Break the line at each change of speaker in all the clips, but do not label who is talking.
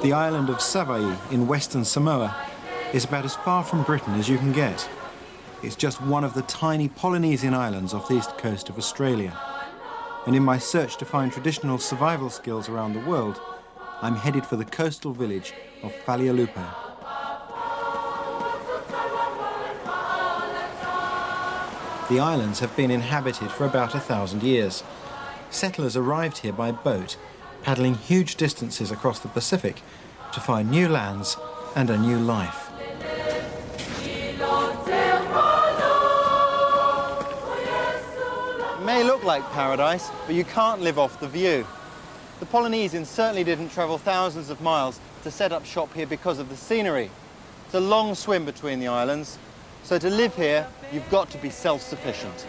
The island of Savaii in western Samoa is about as far from Britain as you can get. It's just one of the tiny Polynesian islands off the east coast of Australia. And in my search to find traditional survival skills around the world, I'm headed for the coastal village of Falealupo. The islands have been inhabited for about 1,000 years. Settlers arrived here by boat, paddling huge distances across the Pacific to find new lands and a new life. It may look like paradise, but you can't live off the view. The Polynesians certainly didn't travel thousands of miles to set up shop here because of the scenery. It's a long swim between the islands, so to live here, you've got to be self-sufficient.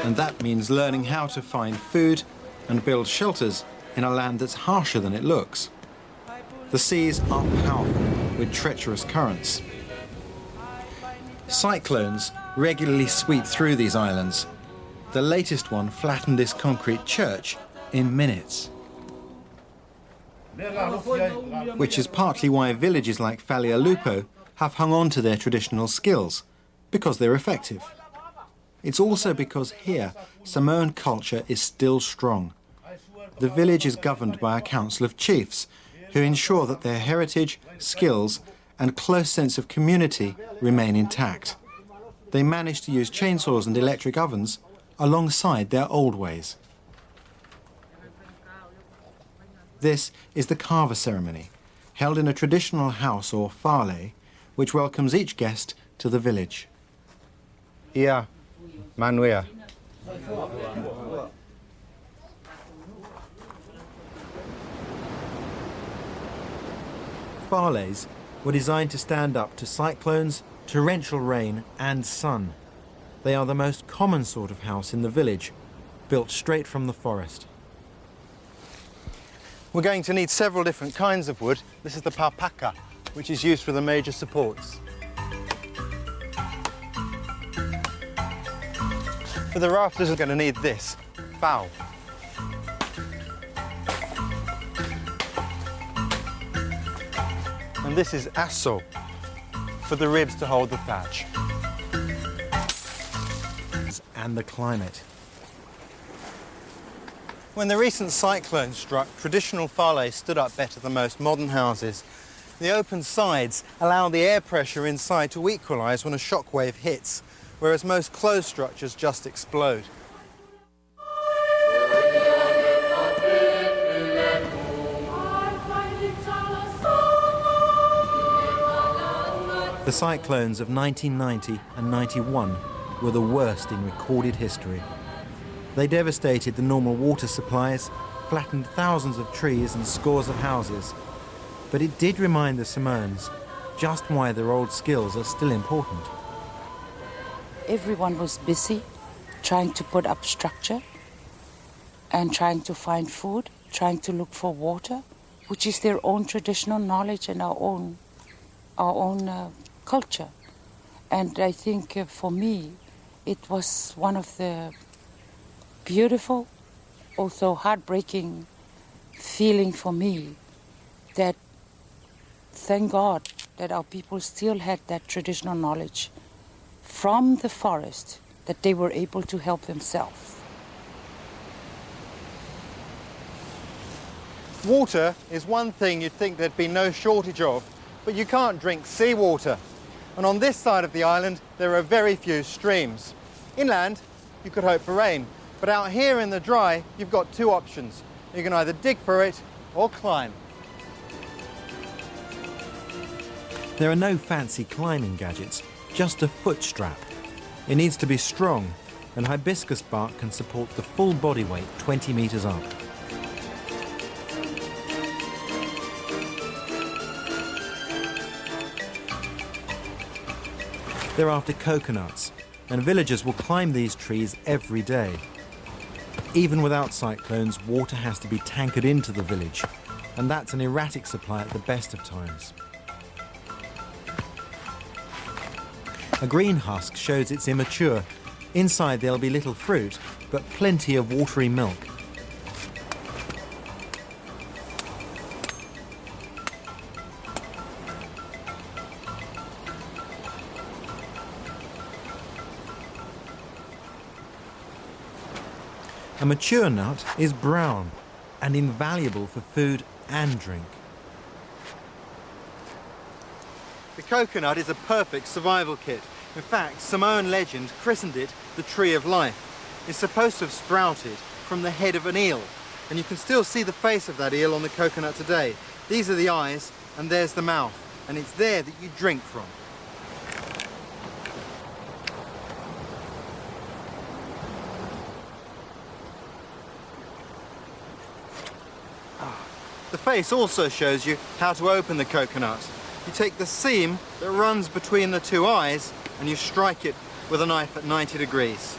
And that means learning how to find food and build shelters in a land that's harsher than it looks. The seas are powerful with treacherous currents. Cyclones regularly sweep through these islands. The latest one flattened this concrete church in minutes. Which is partly why villages like Falealupo have hung on to their traditional skills, because they're effective. It's also because here, Samoan culture is still strong. The village is governed by a council of chiefs who ensure that their heritage, skills and close sense of community remain intact. They manage to use chainsaws and electric ovens alongside their old ways. This is the carver ceremony, held in a traditional house or fale, which welcomes each guest to the village.
Ia, manuia.
Fales were designed to stand up to cyclones, torrential rain and sun. They are the most common sort of house in the village, built straight from the forest.
We're going to need several different kinds of wood. This is the paupaka, which is used for the major supports. For the rafters, we're going to need this, pau. And this is aso, for the ribs to hold the thatch.
And the climate.
When the recent cyclone struck, traditional fales stood up better than most modern houses. The open sides allow the air pressure inside to equalise when a shockwave hits, whereas most closed structures just explode.
The cyclones of 1990 and 91 were the worst in recorded history. They devastated the normal water supplies, flattened thousands of trees and scores of houses. But it did remind the Samoans just why their old skills are still important.
Everyone was busy trying to put up structure and trying to find food, trying to look for water, which is their own traditional knowledge and our own culture. And I think for me, it was one of the beautiful, also heartbreaking feeling for me that, thank God, that our people still had that traditional knowledge from the forest, that they were able to help themselves.
Water is one thing you'd think there'd be no shortage of, but you can't drink seawater. And on this side of the island, there are very few streams. Inland, you could hope for rain, But out here in the dry, you've got two options. You can either dig for it or climb.
There are no fancy climbing gadgets, just a foot strap. It needs to be strong, and hibiscus bark can support the full body weight 20 metres up. They're after coconuts, and villagers will climb these trees every day. Even without cyclones, water has to be tankered into the village, and that's an erratic supply at the best of times. A green husk shows it's immature. Inside there'll be little fruit, but plenty of watery milk. A mature nut is brown and invaluable for food and drink.
The coconut is a perfect survival kit. In fact, Samoan legend christened it the Tree of Life. It's supposed to have sprouted from the head of an eel, and you can still see the face of that eel on the coconut today. These are the eyes, and there's the mouth, and it's there that you drink from. The face also shows you how to open the coconut. You take the seam that runs between the two eyes and you strike it with a knife at 90 degrees.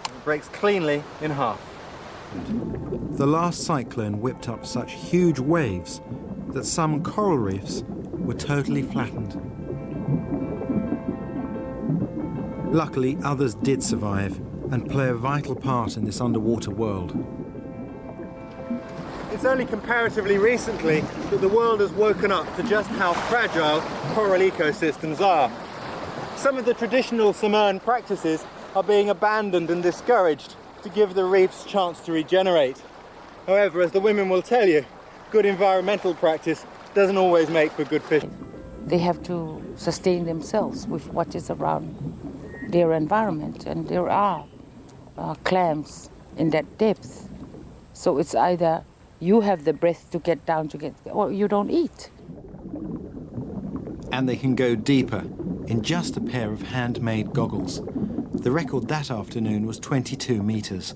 It breaks cleanly in half.
The last cyclone whipped up such huge waves that some coral reefs were totally flattened. Luckily, others did survive and play a vital part in this underwater world.
It's only comparatively recently that the world has woken up to just how fragile coral ecosystems are. Some of the traditional Samoan practices are being abandoned and discouraged to give the reefs a chance to regenerate. However, as the women will tell you, good environmental practice doesn't always make for good fishing.
They have to sustain themselves with what is around their environment, and there are clams in that depth. So it's either you have the breath to get down or you don't eat.
And they can go deeper in just a pair of handmade goggles. The record that afternoon was 22 metres.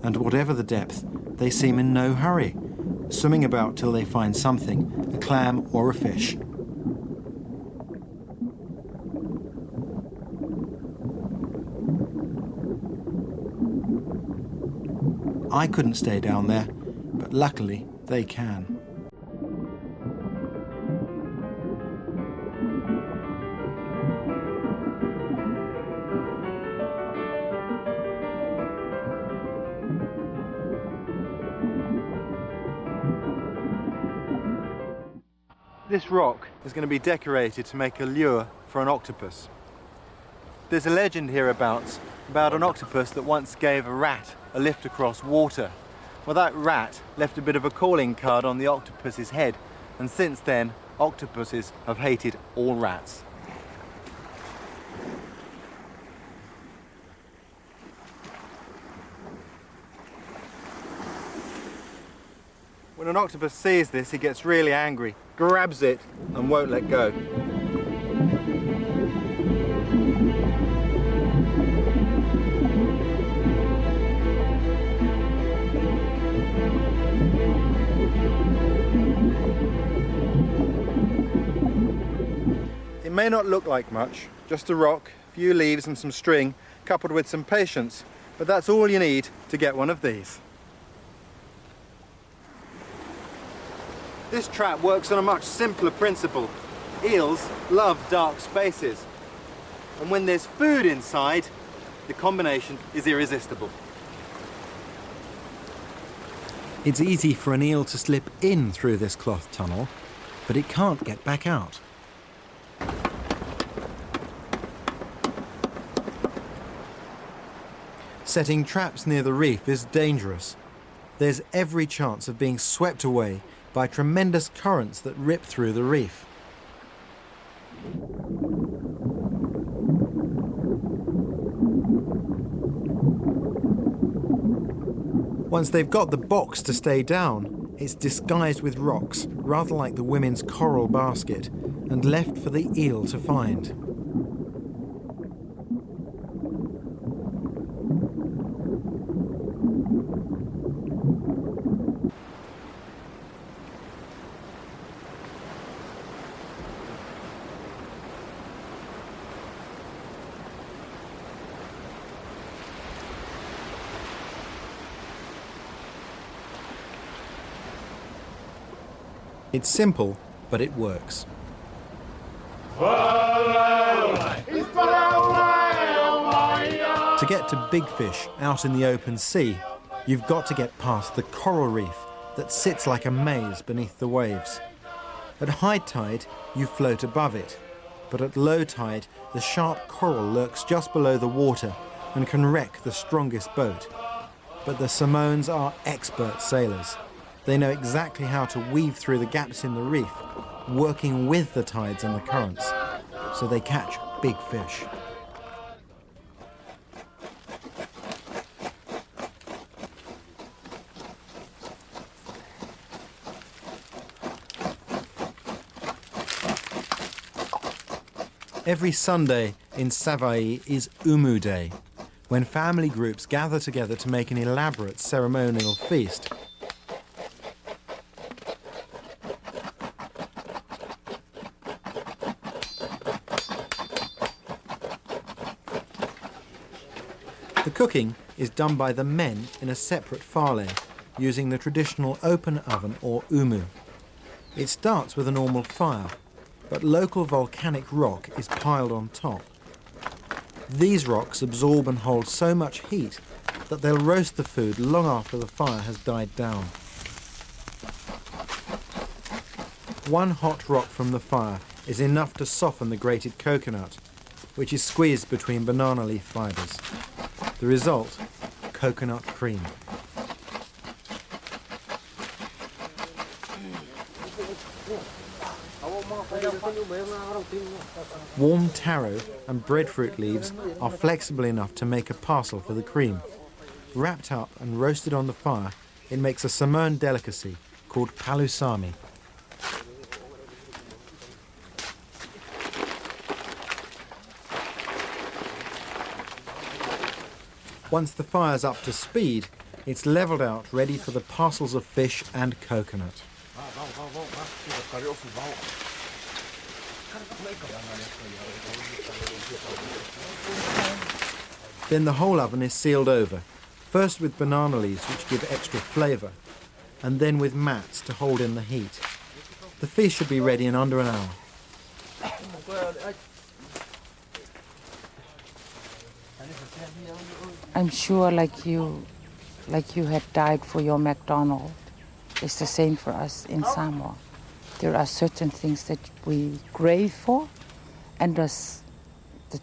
And whatever the depth, they seem in no hurry, swimming about till they find something, a clam or a fish. I couldn't stay down there, but luckily they can.
This rock is going to be decorated to make a lure for an octopus. There's a legend hereabouts about an octopus that once gave a rat a lift across water. Well, that rat left a bit of a calling card on the octopus's head, and since then, octopuses have hated all rats. When an octopus sees this, he gets really angry, grabs it, and won't let go. It may not look like much, just a rock, a few leaves and some string, coupled with some patience, but that's all you need to get one of these. This trap works on a much simpler principle. Eels love dark spaces, and when there's food inside, the combination is irresistible.
It's easy for an eel to slip in through this cloth tunnel, but it can't get back out. Setting traps near the reef is dangerous. There's every chance of being swept away by tremendous currents that rip through the reef. Once they've got the box to stay down, it's disguised with rocks, rather like the women's coral basket, and left for the eel to find. It's simple, but it works. To get to big fish out in the open sea, you've got to get past the coral reef that sits like a maze beneath the waves. At high tide, you float above it, but at low tide, the sharp coral lurks just below the water and can wreck the strongest boat. But the Samoans are expert sailors. They know exactly how to weave through the gaps in the reef, working with the tides and the currents, so they catch big fish. Every Sunday in Savaii is Umu Day, when family groups gather together to make an elaborate ceremonial feast. The cooking is done by the men in a separate fale, using the traditional open oven or umu. It starts with a normal fire, but local volcanic rock is piled on top. These rocks absorb and hold so much heat that they'll roast the food long after the fire has died down. One hot rock from the fire is enough to soften the grated coconut, which is squeezed between banana leaf fibres. The result, coconut cream. Warm taro and breadfruit leaves are flexible enough to make a parcel for the cream. Wrapped up and roasted on the fire, it makes a Samoan delicacy called palusami. Once the fire's up to speed, it's levelled out ready for the parcels of fish and coconut. Then the whole oven is sealed over, first with banana leaves which give extra flavour, and then with mats to hold in the heat. The fish should be ready in under an hour.
I'm sure like you had died for your McDonald's. It's the same for us in Samoa. There are certain things that we crave for, and the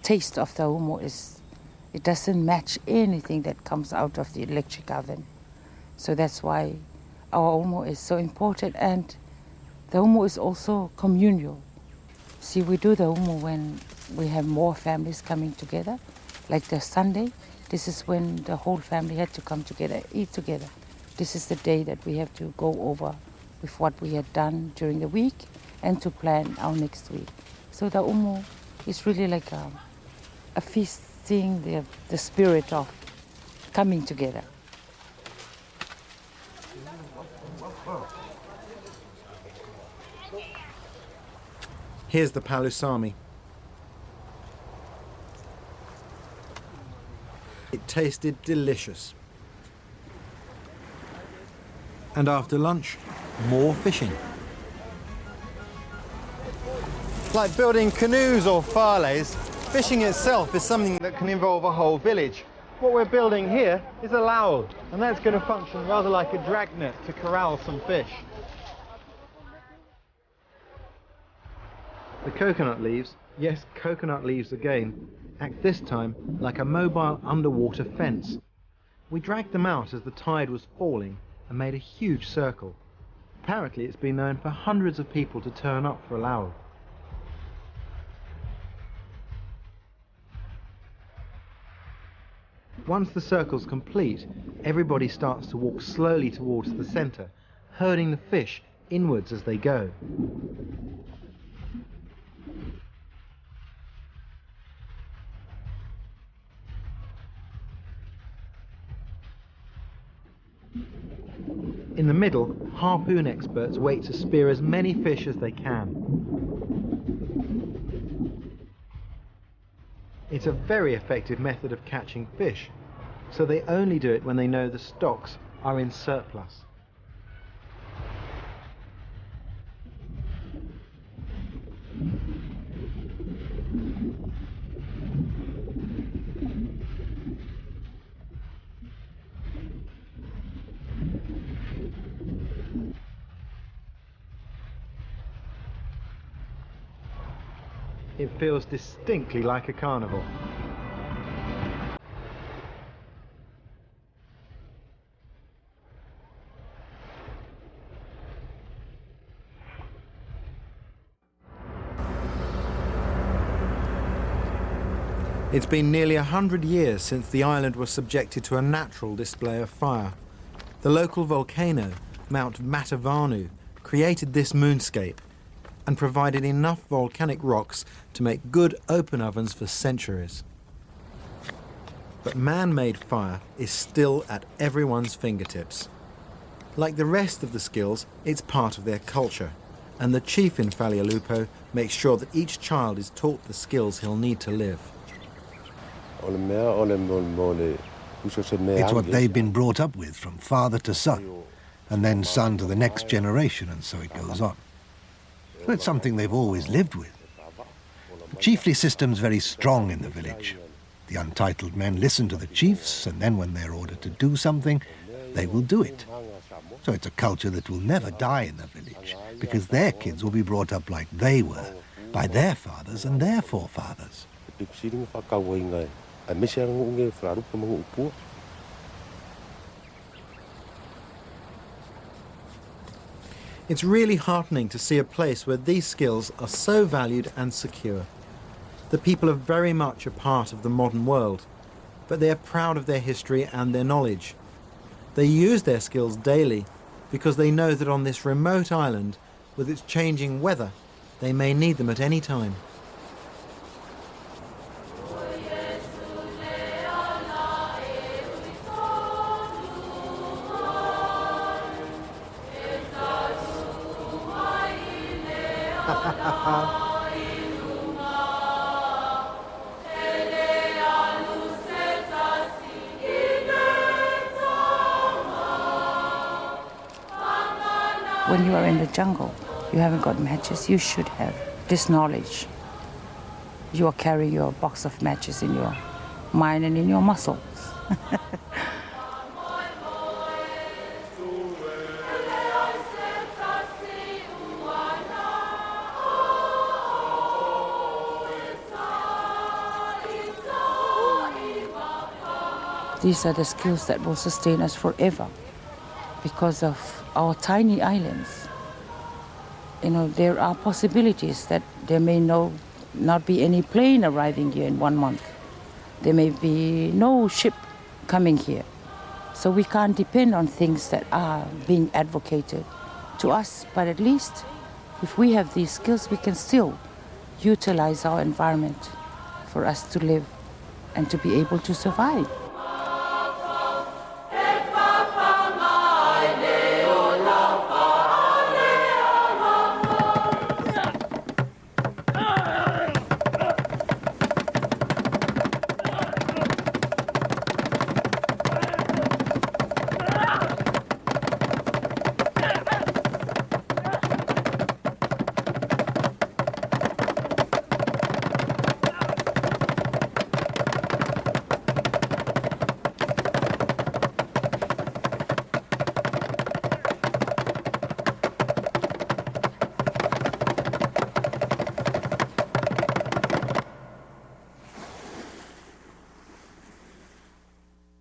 taste of the umu it doesn't match anything that comes out of the electric oven. So that's why our umu is so important, and the umu is also communal. See, we do the umu when we have more families coming together, like the Sunday. This is when the whole family had to come together, eat together. This is the day that we have to go over with what we had done during the week and to plan our next week. So the umu is really like a feasting, the spirit of coming together.
Here's the palusami. It tasted delicious. And after lunch, more fishing.
Like building canoes or fales, fishing itself is something that can involve a whole village. What we're building here is a lao, and that's going to function rather like a dragnet to corral some fish.
The coconut leaves, yes, coconut leaves again, act this time like a mobile underwater fence. We dragged them out as the tide was falling and made a huge circle. Apparently it's been known for hundreds of people to turn up for a lao. Once the circle's complete, everybody starts to walk slowly towards the centre, herding the fish inwards as they go. In the middle, harpoon experts wait to spear as many fish as they can. It's a very effective method of catching fish, so they only do it when they know the stocks are in surplus. It feels distinctly like a carnival. It's been nearly 100 years since the island was subjected to a natural display of fire. The local volcano, Mount Matavanu, created this moonscape and provided enough volcanic rocks to make good open ovens for centuries. But man-made fire is still at everyone's fingertips. Like the rest of the skills, it's part of their culture, and the chief in Falealupo makes sure that each child is taught the skills he'll need to live.
It's what they've been brought up with from father to son, and then son to the next generation, and so it goes on. So it's something they've always lived with. The chiefly system's very strong in the village. The untitled men listen to the chiefs, and then when they're ordered to do something, they will do it. So it's a culture that will never die in the village, because their kids will be brought up like they were, by their fathers and their forefathers.
It's really heartening to see a place where these skills are so valued and secure. The people are very much a part of the modern world, but they are proud of their history and their knowledge. They use their skills daily because they know that on this remote island, with its changing weather, they may need them at any time.
When you are in the jungle, you haven't got matches, you should have this knowledge. You are carrying your box of matches in your mind and in your muscles. These are the skills that will sustain us forever because of our tiny islands. You know, there are possibilities that there may not be any plane arriving here in 1 month. There may be no ship coming here. So we can't depend on things that are being advocated to us, but at least if we have these skills, we can still utilize our environment for us to live and to be able to survive.